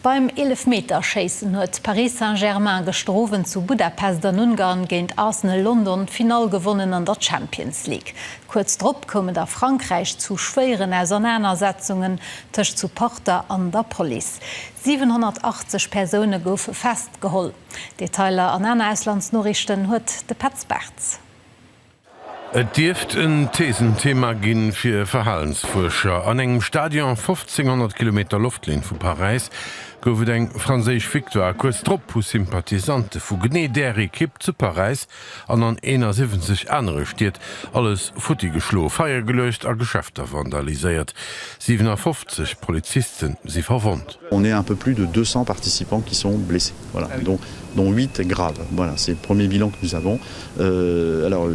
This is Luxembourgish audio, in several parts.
Beim 11-Meter-Schießen hat Paris Saint-Germain gestroven zu Budapest an Ungarn gegen Arsenal London Final gewonnen an der Champions League. Kurz darauf kommen der Frankreich zu schweren Auseinandersetzungen zwischen Supporter an der Police. 780 Personen gouf festgeholt. Detailer an anderen Auslandsnachrichten hat de Petzberts. Et Dieft ein Thesenthema ginn fir Verhalensforscher. An engem Stadion 1500 km Luftlin vu Paris goufet eng Fraseich Victoire kurz trop Sympathisante vu Gné der Ekipp zu Paris an 71 andere stiet alles Futti geschlo, Feier gelöscht a Geschäfter vandalisiert. 750 Polizisten sie verwundt. On est un peu plus de 200 participants qui sont blessés, voilà, dont 8 graves. Voilà, c'est le premier bilan que nous avons. Alors,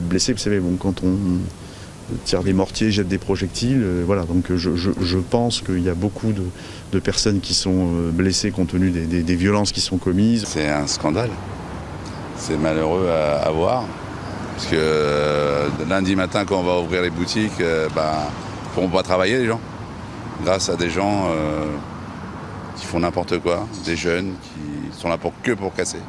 blessés, vous savez, bon, quand on tire des mortiers, jette des projectiles, voilà, donc je pense qu'il y a beaucoup de personnes qui sont blessées compte tenu des violences qui sont commises. C'est un scandale. C'est malheureux à voir. Parce que lundi matin, quand on va ouvrir les boutiques, ils ne pourront pas travailler, les gens. Grâce à des gens qui font n'importe quoi, des jeunes qui sont là que pour casser.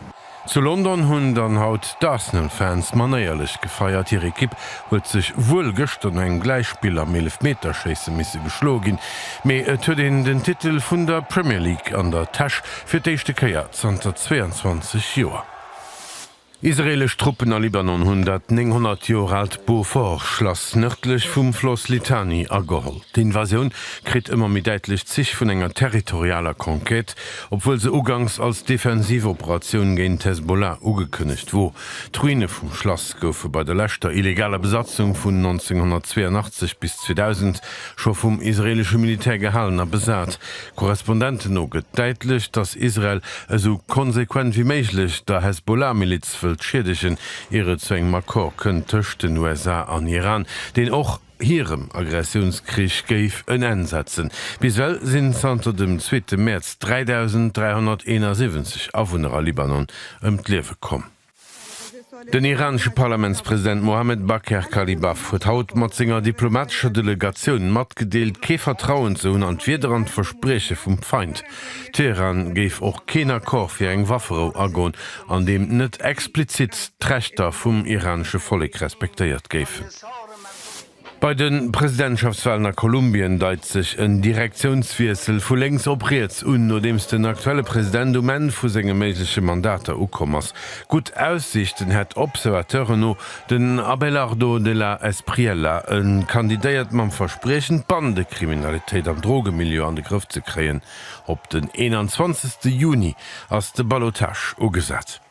Zu London hunn dann haut d'Arsenal-Fans manéierlich gefeiert. Ihre Ekipp huet sich wohl gestern eng Gleichspiel am 11-Meter-Schießen misse geschlo gin. Mei et huet den Titel vun der Premier League an der Tasch fir d'échte Keier 22 Joer. Israelisch Truppen a Libanon 900 Jahre alt Beaufort Schloss nördlich vom Fluss Litani ageholt. Die Invasion kriegt immer mit deutlich sich von einer territorialer Konquête, obwohl sie ugangs als Defensivoperation gegen Hezbollah ugekündigt wo. Die Ruine vom Schloss goufe bei der letzten illegaler Besatzung von 1982 bis 2000 schon vom israelischen Militär gehaltener besat. Korrespondenten noget deutlich, dass Israel so konsequent wie möglich der Hezbollah-Miliz schädigen ihre zu engem Makor kënntech den USA an Iran, den och hirem Aggressionskrieg geif en einsetzen. Biswell sind unter dem 2. März 3371 Aufwohner Libanon d'Liewe kom. Den iranische Parlamentspräsident Mohammed Bakr Kalibaf huet haut mat senger diplomatischer Delegationun matgedeelt ke Vertrauen zu hunn an wiederand Verspreche vum Feind. Teheran géif och kener Kor fir eng Waffero agon, an dem net explizit d'Rechter vum iranische Volk respektéiert géfen. Bei den Präsidentschaftswahlen nach Kolumbien deit sich ein Direktionswechsel vu längs opriert no dems den aktuelle Präsident Dumen vu segem méigliche Mandate ukommers. Gut Aussichten het Observateuren no den Abelardo de la Espriella en kandidéiert man versprechen Bandekriminalität am Drogemilieu an de Griff ze kreen. Op den 21. Juni ass de Ballotage ugesat.